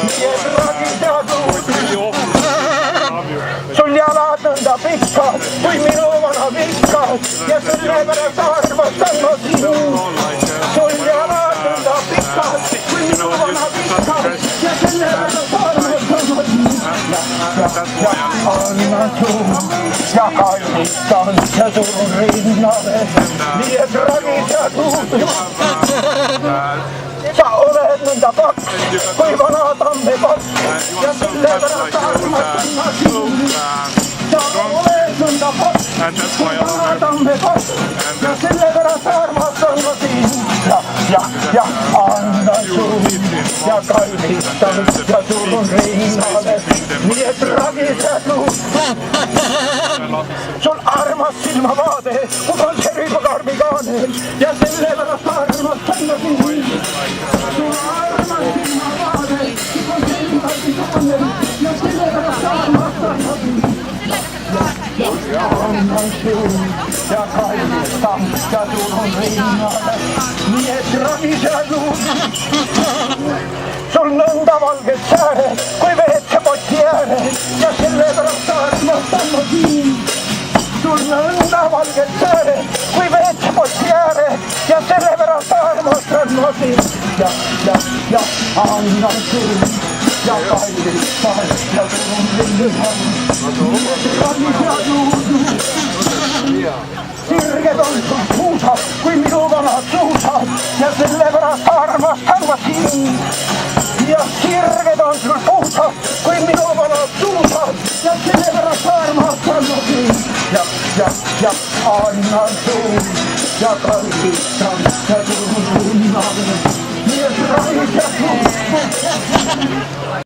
Mies rakitautuu. Sul jalat nõnda pikad, kui minu vana pikad ja sellepärast armastan ma sind. Sul jalad nõnda pikad, kui minu vana pikad ja sellepärast armastan ma sind. Ja annan suun ja kallistan ja surun rinnale, nii et rakitautuu. Sa oled nõnda paks, kui vana tammepaks ja sellepärast armastan ma sind. Sa oled nõnda paks, kui vana tammepaks ja sellepärast armastan ma sind. Ja annan suun ja kallistan ja surun rinnale, nii et rakitautuu. Sul armas silmavaade, kui konserviga karmigaanel ja sellepärast armastan ma sind. Sul armas silmavaade, kui konserviga karmigaanel ja sellepärast armastan ma sind. Ja annan suun ja kallistan ja surun rinnale, nii et rakitautuu. Sul nõnda valged sääred, kui WC-poti ääred ja sellepärast armastan ma sind. Sul nõnda valged sääred, kui WC-poti ääred ja sellepärast armastan ma sind. Ja annan suun ja kallistan ja surun rinnale, nii et rakitautuu. Sirged on sul puusad, kui minu vanad suusad ja sellepärast armastan ma sind. Ja sirged on sul puusad, kui minu vanad suusad ja sellepärast armastan ma sind. Ja annan suun ja kallistan ja surun rinnale, nii et rakitautuu.